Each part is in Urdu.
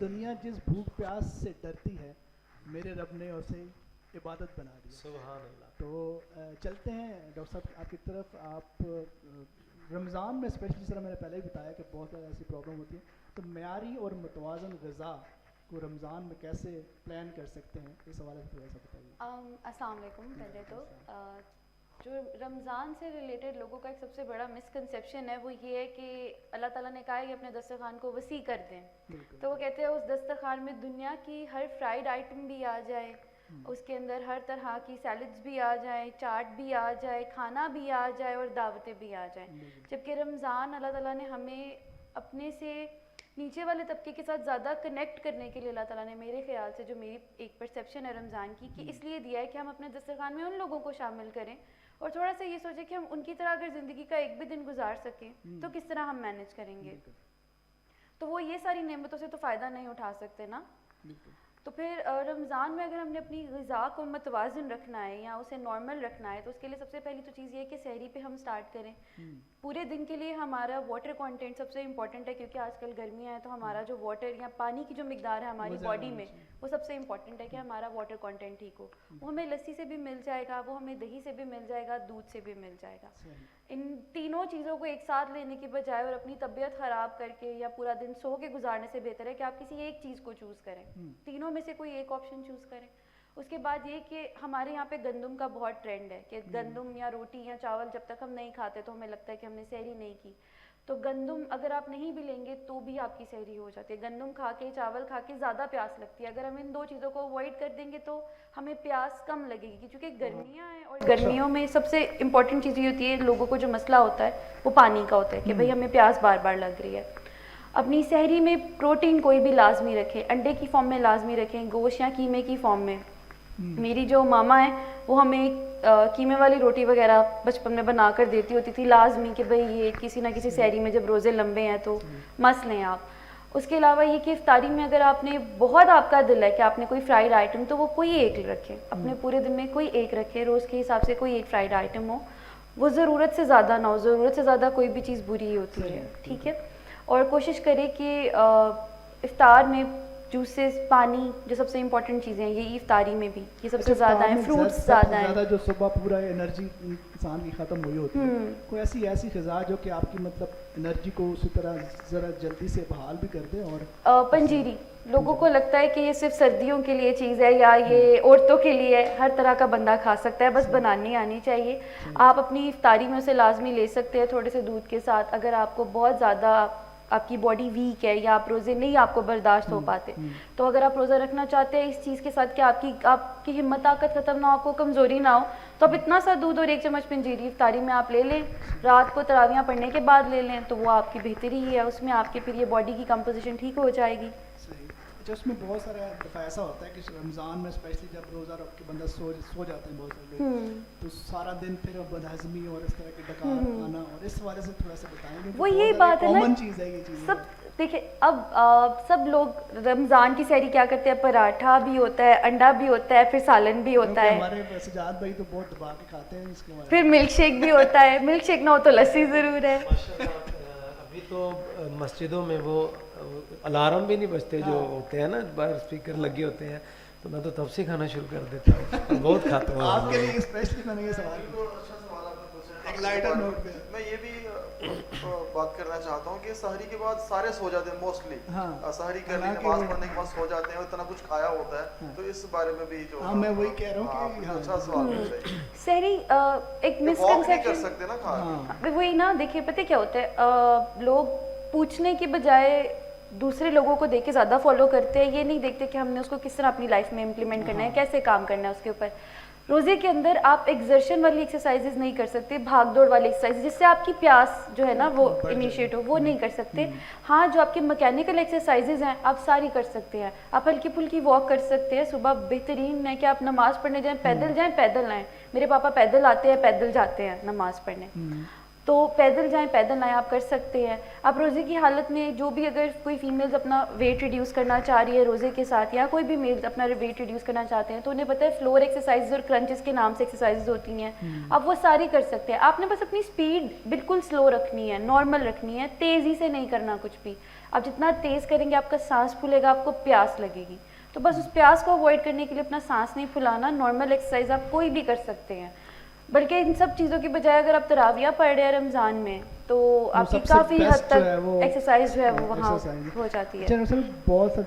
دنیا جس بھوک پیاس سے ڈرتی ہے میرے رب نے اسے عبادت بنا دی. سبحان اللہ. تو چلتے ہیں ڈاکٹر صاحب آپ کی طرف. آپ رمضان میں اسپیشلی سر میں نے پہلے ہی بتایا کہ بہت زیادہ ایسی پرابلم ہوتی ہے, تو معیاری اور متوازن غذا کو رمضان میں کیسے پلان کر سکتے ہیں, اس حوالے سے تھوڑا سا بتائیے. السلام علیکم. پہلے تو جو رمضان سے ریلیٹڈ لوگوں کا ایک سب سے بڑا مسکنسیپشن ہے وہ یہ ہے کہ اللہ تعالیٰ نے کہا ہے کہ اپنے دسترخوان کو وسیع کر دیں. تو وہ کہتے ہیں اس دسترخوان میں دنیا کی ہر فرائیڈ آئٹم بھی آ جائے, اس کے اندر ہر طرح کی سیلڈز بھی آ جائیں, چاٹ بھی آ جائے, کھانا بھی آ جائے اور دعوتیں بھی آ جائیں. جبکہ رمضان اللہ تعالیٰ نے ہمیں اپنے سے نیچے والے طبقے کے ساتھ زیادہ کنیکٹ کرنے کے لیے اللہ تعالیٰ نے میرے خیال سے, جو میری ایک پرسیپشن ہے رمضان کی, کہ اس لیے دیا ہے کہ ہم اپنے دسترخوان میں ان لوگوں کو شامل کریں اور تھوڑا سا یہ سوچیں کہ ہم ان کی طرح اگر زندگی کا ایک بھی دن گزار سکیں تو کس طرح ہم مینیج کریں گے. تو وہ یہ ساری نعمتوں سے تو فائدہ نہیں اٹھا سکتے نا. تو پھر رمضان میں اگر ہم نے اپنی غذا کو متوازن رکھنا ہے یا اسے نارمل رکھنا ہے تو اس کے لیے سب سے پہلی تو چیز یہ ہے کہ سحری پہ ہم سٹارٹ کریں. پورے دن کے لیے ہمارا واٹر کانٹینٹ سب سے امپورٹنٹ ہے, کیونکہ آج کل گرمیاں ہیں تو ہمارا جو واٹر یا پانی کی جو مقدار ہے ہماری باڈی میں وہ سب سے امپورٹنٹ ہے کہ ہمارا واٹر کانٹینٹ ٹھیک ہو. وہ ہمیں لسی سے بھی مل جائے گا, وہ ہمیں دہی سے بھی مل جائے گا, دودھ سے بھی مل جائے گا. ان تینوں چیزوں کو ایک ساتھ لینے کی بجائے اور اپنی طبیعت خراب کر کے یا پورا دن سو کے گزارنے سے بہتر ہے کہ آپ کسی ایک چیز کو چوز کریں, تینوں میں سے کوئی ایک آپشن چوز کریں. اس کے بعد یہ کہ ہمارے یہاں پہ گندم کا بہت ٹرینڈ ہے کہ گندم یا روٹی یا چاول جب تک ہم نہیں کھاتے تو ہمیں لگتا ہے کہ ہم نے سحری نہیں کی. تو گندم اگر آپ نہیں بھی لیں گے تو بھی آپ کی سحری ہو جاتی ہے. گندم کھا کے چاول کھا کے زیادہ پیاس لگتی ہے. اگر ہم ان دو چیزوں کو اوائڈ کر دیں گے تو ہمیں پیاس کم لگے گی, کیونکہ گرمیاں ہیں اور گرمیوں میں سب سے امپورٹنٹ چیز یہ ہوتی ہے, لوگوں کو جو مسئلہ ہوتا ہے وہ پانی کا ہوتا ہے کہ بھئی ہمیں پیاس بار بار لگ رہی ہے. اپنی سحری میں پروٹین کوئی بھی لازمی رکھیں, انڈے کی فارم میں لازمی رکھیں, گوشت یا قیمے کی فارم میں. میری جو ماما ہے وہ ہمیں قیمے والی روٹی وغیرہ بچپن میں بنا کر دیتی ہوتی تھی لازمی کہ بھئی یہ کسی نہ کسی سحری میں جب روزے لمبے ہیں تو مس لیں آپ. اس کے علاوہ یہ کہ افطاری میں اگر آپ نے بہت آپ کا دل ہے کہ آپ نے کوئی فرائیڈ آئٹم, تو وہ کوئی ایک رکھیں, اپنے پورے دن میں کوئی ایک رکھیں, روز کے حساب سے کوئی ایک فرائیڈ آئٹم ہو, وہ ضرورت سے زیادہ نہ ہو. ضرورت سے زیادہ کوئی بھی چیز بری ہوتی ہے, ٹھیک ہے. اور کوشش کرے کہ افطار میں جوسز, پانی جو سب سے امپورٹنٹ چیزیں ہیں یہ افطاری میں بھی یہ سب سے زیادہ ہیں. فروٹس زیادہ ہیں, جو صبح پورا انرجی انسان کی ختم ہوئی ہوتی ہے, کوئی ایسی غذا جو کہ آپ کی مطلب انرجی کو اسی طرح ذرا جلدی سے بحال بھی کر دے. اور پنجیری, لوگوں کو لگتا ہے کہ یہ صرف سردیوں کے لیے چیز ہے یا یہ عورتوں کے لیے, ہر طرح کا بندہ کھا سکتا ہے, بس بنانی آنی چاہیے. آپ اپنی افطاری میں اسے لازمی لے سکتے ہیں تھوڑے سے دودھ کے ساتھ. اگر آپ کو بہت زیادہ آپ کی باڈی ویک ہے یا آپ روزے نہیں آپ کو برداشت ہو پاتے, تو اگر آپ روزہ رکھنا چاہتے ہیں اس چیز کے ساتھ کہ آپ کی ہمت طاقت ختم نہ ہو, آپ کو کمزوری نہ ہو, تو آپ اتنا سا دودھ اور 1 چمچ پنجیری افطاری میں آپ لے لیں, رات کو تراویحاں پڑھنے کے بعد لے لیں, تو وہ آپ کی بہتری ہی ہے. اس میں آپ کے پھر یہ باڈی کی کمپوزیشن ٹھیک ہو جائے گی. اچھا, اس میں بہت سارا دفعہ ایسا ہوتا ہے کہ رمضان میں اسپیشلی جب روزہ رکھ کے بندہ سو جاتے ہیں بہت سارے لوگ, تو سارا دن پھر بدہضمی اور اس طرح کے ڈکار کھانا, اور اس حوالے سے تھوڑا سا بتائیں گے. وہ یہ بات ہے نا, کامن چیز ہے یہ چیز. سب دیکھیں اب سب لوگ رمضان کی سحری کیا کرتے ہیں, پراٹھا بھی ہوتا ہے, انڈا بھی ہوتا ہے, پھر سالن بھی ہوتا ہے. ہمارے سجاد بھائی تو بہت دبا کے کھاتے ہیں اس کے بعد. پھر ملک شیک بھی ہوتا ہے, ملک شیک نہ ہو تو لسی ضرور ہے. ابھی تو مسجدوں میں وہ الارم بھی نہیں بجتے جو ہوتے ہیں نا, باہر اسپیکر لگے ہوتے ہیں, تو میں تو تب سے کھانا شروع کر دیتا ہوں, بہت کھاتا ہوں. آپ کے لیے اسپیشلی میں نے یہ سوال ایک لائٹر نوٹ پہ میں یہ بھی بات کرنا چاہتا ہوں کہ سحری کے بعد سارے سو جاتے ہیں موسٹلی, سحری کرنے نماز پڑھنے کے بعد سو جاتے ہیں اور اتنا کچھ کھایا ہوتا ہے, تو اس بارے میں بھی جو میں وہی کہہ رہا ہوں کہ اچھا سوال ہے. سحری ایک مسکنسیپشن کر سکتے نا کھا, وہی نا. دیکھیے پتہ کیا ہوتا ہے, لوگ پوچھنے کی بجائے دوسرے لوگوں کو دیکھ کے زیادہ فالو کرتے ہیں, یہ نہیں دیکھتے کہ ہم نے اس کو کس طرح اپنی لائف میں امپلیمنٹ کرنا ہے, کیسے کام کرنا ہے اس کے اوپر. روزے کے اندر آپ ایکزرشن والی ایکسرسائزز نہیں کر سکتے, بھاگ دوڑ والی ایکسرسائز جس سے آپ کی پیاس جو ہے نا وہ انیشیٹ ہو, وہ نہیں کر سکتے. ہاں جو آپ کے میکینیکل ایکسرسائزز ہیں آپ ساری کر سکتے ہیں. آپ ہلکی پھلکی واک کر سکتے ہیں. صبح بہترین ہے کہ آپ نماز پڑھنے جائیں, پیدل جائیں, پیدل آئیں. میرے پاپا پیدل آتے ہیں, پیدل جاتے ہیں نماز پڑھنے, تو پیدل جائیں, پیدل آئیں, آپ کر سکتے ہیں. آپ روزے کی حالت میں جو بھی اگر کوئی فیمیلز اپنا ویٹ ریڈیوس کرنا چاہ رہی ہے روزے کے ساتھ, یا کوئی بھی میلز اپنا ویٹ ریڈیوس کرنا چاہتے ہیں, تو انہیں پتہ ہے فلور ایکسرسائز اور کرنچز کے نام سے ایکسرسائز ہوتی ہیں, آپ وہ ساری کر سکتے ہیں. آپ نے بس اپنی سپیڈ بالکل سلو رکھنی ہے, نارمل رکھنی ہے, تیزی سے نہیں کرنا کچھ بھی. آپ جتنا تیز کریں گے آپ کا سانس پھولے گا, آپ کو پیاس لگے گی. تو بس اس پیاس کو اوائڈ کرنے کے لیے اپنا سانس نہیں پھلانا, نارمل ایکسرسائز آپ کوئی بھی کر سکتے ہیں. بلکہ ان سب چیزوں کی بجائے اگر آپ تراویہ پڑھ رہے ہیں رمضان میں تو آپ کی کافی حد تک ایکسرسائز جو ہے وہ وہاں ہو جاتی ہے. بہت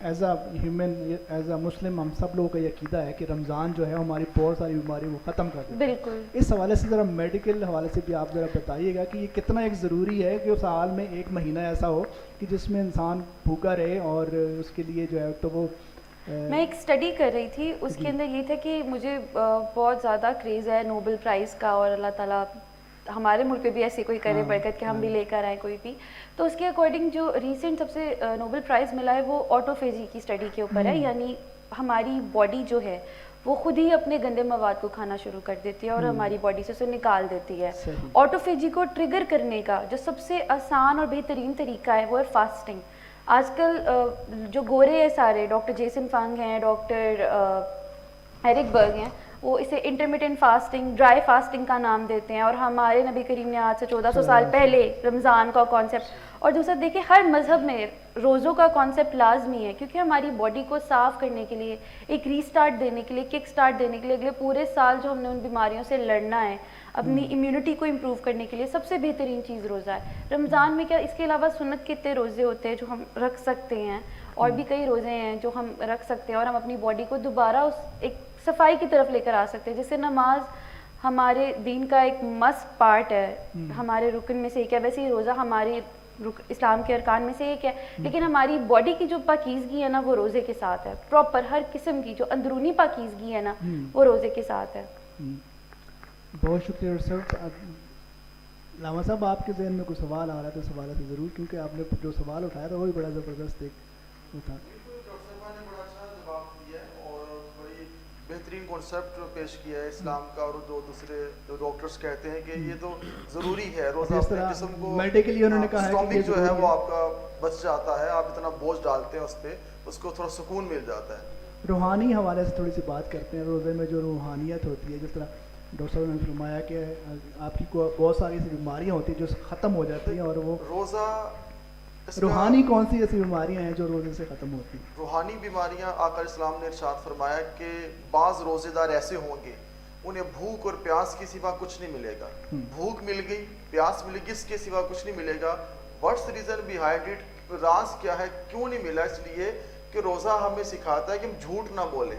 as a human, as a Muslim, ہم سب لوگوں کا یہ عقیدہ ہے کہ رمضان جو ہے ہماری بہت ساری بیماری وہ ختم کر دیتا ہے. بالکل. اس حوالے سے ذرا میڈیکل حوالے سے بھی آپ ذرا بتائیے گا کہ یہ کتنا ایک ضروری ہے کہ سال میں ایک مہینہ ایسا ہو کہ جس میں انسان بھوکا رہے, اور اس کے لیے جو ہے تو وہ میں ایک اسٹڈی کر رہی تھی, اس کے اندر یہ تھا کہ مجھے بہت زیادہ کریز ہے نوبل پرائز کا, اور اللہ تعالیٰ ہمارے ملک پہ بھی ایسی کوئی کرے برکت کہ ہم بھی لے کر آئیں کوئی بھی. تو اس کے اکارڈنگ جو ریسنٹ سب سے نوبل پرائز ملا ہے وہ آٹوفیجی کی اسٹڈی کے اوپر ہے, یعنی ہماری باڈی جو ہے وہ خود ہی اپنے گندے مواد کو کھانا شروع کر دیتی ہے اور ہماری باڈی سے اسے نکال دیتی ہے. آٹوفیجی کو ٹریگر کرنے کا جو سب سے آسان اور بہترین طریقہ ہے وہ ہے فاسٹنگ. آج کل جو گورے ہیں سارے, ڈاکٹر جیسن فنگ ہیں, ڈاکٹر ایرک برگ ہیں, وہ اسے انٹرمیٹنٹ فاسٹنگ, ڈرائی فاسٹنگ کا نام دیتے ہیں, اور ہمارے نبی کریم نے آج سے 1400 سال پہلے رمضان کا کانسیپٹ. اور دوسرا دیکھیں ہر مذہب میں روزوں کا کانسیپٹ لازمی ہے, کیونکہ ہماری باڈی کو صاف کرنے کے لیے, ایک ری اسٹارٹ دینے کے لیے, کک اسٹارٹ دینے کے لیے, اگلے پورے سال جو ہم نے ان بیماریوں سے لڑنا ہے, اپنی امیونٹی کو امپروو کرنے کے لیے سب سے بہترین چیز روزہ ہے. رمضان میں کیا اس کے علاوہ سنت کے اتنے روزے ہوتے ہیں جو ہم رکھ سکتے ہیں, اور بھی کئی روزے ہیں جو ہم رکھ سکتے ہیں, اور ہم اپنی باڈی کو دوبارہ اس ایک صفائی کی طرف لے کر آ سکتے ہیں. جیسے نماز ہمارے دین کا ایک مسٹ پارٹ ہے, ہمارے رکن میں سے ایک ہے, ویسے ہی روزہ ہمارے اسلام کے ارکان میں سے ایک ہے, لیکن ہماری باڈی کی جو پاکیزگی ہے نا وہ روزے کے ساتھ ہے. پراپر ہر قسم کی جو اندرونی پاکیزگی ہے نا وہ روزے کے ساتھ ہے. بہت شکریہ صاحب. لاما صاحب آپ کے ذہن میں کوئی سوال آ رہا ہے تو سوال ہے ضرور, کیونکہ آپ نے جو سوال اٹھایا تھا وہ بھی بڑا زبردست ایک وہ تھا. بہترین کانسیپٹ پیش کیا ہے اسلام کا, اور جو دوسرے جو ڈاکٹرز کہتے ہیں کہ یہ تو ضروری ہے روزہ اپنے جسم کو میڈیکلی انہوں نے کہا ہے کہ جو ہے وہ آپ کا بچ جاتا ہے, آپ اتنا بوجھ ڈالتے ہیں اس پہ, اس کو تھوڑا سکون مل جاتا ہے. روحانی حوالے سے تھوڑی سی بات کرتے ہیں. روزے میں جو روحانیت ہوتی ہے, جس طرح ڈاکٹر صاحب نے فرمایا کہ آپ کی بہت ساری ایسی بیماریاں ہوتی ہیں جو ختم ہو جاتی ہیں, اور وہ روزہ روحانی کون سی ایسی بیماریاں ہیں جو روزے سے ختم ہوتی ہیں؟ روحانی بیماریاں آقا اسلام نے ارشاد فرمایا کہ بعض روزے دار ایسے ہوں گے انہیں بھوک اور پیاس کے سوا کچھ نہیں ملے گا. بھوک مل گئی, پیاس ملے گی, اس کے سوا کچھ نہیں ملے گا. واٹس ریزن بیہائنڈ اٹ, راز کیا ہے, کیوں نہیں ملا؟ اس لیے کہ روزہ ہمیں سکھاتا ہے کہ ہم جھوٹ نہ بولیں,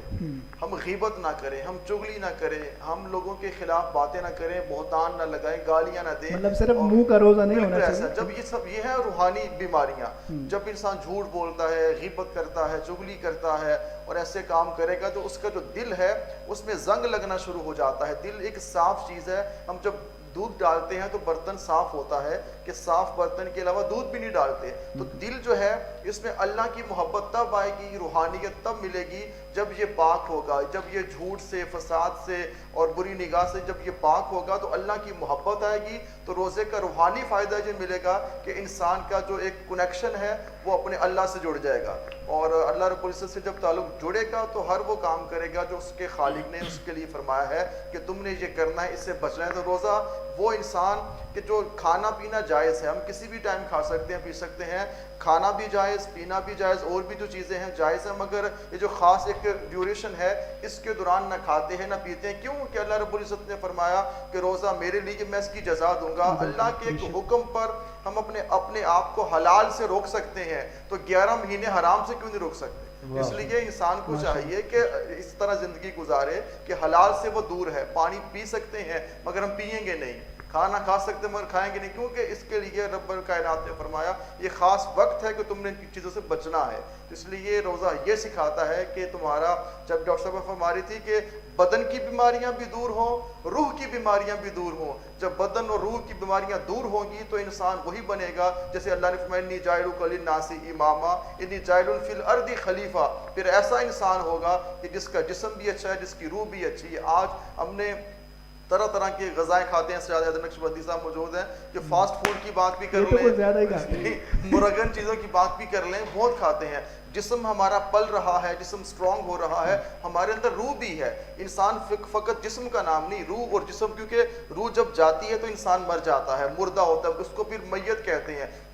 ہم غیبت نہ کریں, ہم چغلی نہ کریں, ہم لوگوں کے خلاف باتیں نہ کریں, بہتان نہ لگائیں, گالیاں نہ دیں. مطلب صرف منہ کا روزہ نہیں ہونا چاہیے. جب یہ سب یہ ہے روحانی بیماریاں, جب انسان جھوٹ بولتا ہے, غیبت کرتا ہے, چغلی کرتا ہے اور ایسے کام کرے گا تو اس کا جو دل ہے اس میں زنگ لگنا شروع ہو جاتا ہے. دل ایک صاف چیز ہے, ہم جب دودھ ڈالتے ہیں تو برتن صاف ہوتا ہے, کہ صاف برتن کے علاوہ دودھ بھی نہیں ڈالتے. تو دل جو ہے اس میں اللہ کی محبت تب آئے گی, روحانیت تب ملے گی جب یہ پاک ہوگا, جب یہ جھوٹ سے, فساد سے اور بری نگاہ سے جب یہ پاک ہوگا تو اللہ کی محبت آئے گی. تو روزے کا روحانی فائدہ یہ ملے گا کہ انسان کا جو ایک کنیکشن ہے وہ اپنے اللہ سے جڑ جائے گا, اور اللہ رب العزت سے جب تعلق جڑے گا تو ہر وہ کام کرے گا جو اس کے خالق نے اس کے لیے فرمایا ہے کہ تم نے یہ کرنا ہے, اس سے بچنا ہے. تو روزہ وہ انسان کہ جو کھانا پینا جائز ہے, ہم کسی بھی ٹائم کھا سکتے ہیں, پی سکتے ہیں, کھانا بھی جائز, پینا بھی جائز, اور بھی جو چیزیں ہیں جائز ہیں, مگر یہ جو خاص ایک ڈیوریشن ہے اس کے دوران نہ کھاتے ہیں نہ پیتے ہیں. کیوں کہ اللہ رب العزت نے فرمایا کہ روزہ میرے لیے, میں اس کی جزا دوں گا. اللہ کے ایک حکم پر ہم اپنے آپ کو حلال سے روک سکتے ہیں, تو 11 مہینے حرام سے کیوں نہیں روک سکتے؟ اس لیے انسان کو چاہیے کہ اس طرح زندگی گزارے کہ حلال سے وہ دور ہے. پانی پی سکتے ہیں مگر ہم پئیں گے نہیں, کھانا کھا سکتے مگر کھائیں گے نہیں, کیونکہ اس کے لیے رب الکائنات نے فرمایا یہ خاص وقت ہے کہ تم نے ان چیزوں سے بچنا ہے. اس لیے روزہ یہ سکھاتا ہے کہ تمہارا, جب ڈاکٹر صاحب فرما رہی تھی کہ بدن کی بیماریاں بھی دور ہوں, روح کی بیماریاں بھی دور ہوں, جب بدن اور روح کی بیماریاں دور ہوں گی تو انسان وہی بنے گا جیسے اللہ نے فرمایا انی جاعلک للناس اماما انی جاعل فی الارض خلیفہ. پھر ایسا انسان ہوگا کہ جس کا جسم بھی اچھا ہے, جس کی روح بھی اچھی ہے. آج ہم نے طرح طرح کی غذائیں کھاتے ہیں, سیاد نقشبندی صاحب موجود ہیں, جو فاسٹ فوڈ کی بات بھی کر لیں, مرغن چیزوں کی بات بھی کر لیں, بہت کھاتے ہیں. جسم ہمارا پل رہا ہے, جسم سٹرونگ ہو رہا ہے, ہمارے اندر روح بھی ہے. انسان فقط جسم کا نام نہیں, روح اور جسم, کیونکہ روح جب جاتی ہے تو انسان مر جاتا ہے, مردہ ہوتا ہے, اس کو پھر میت کہتے ہیں.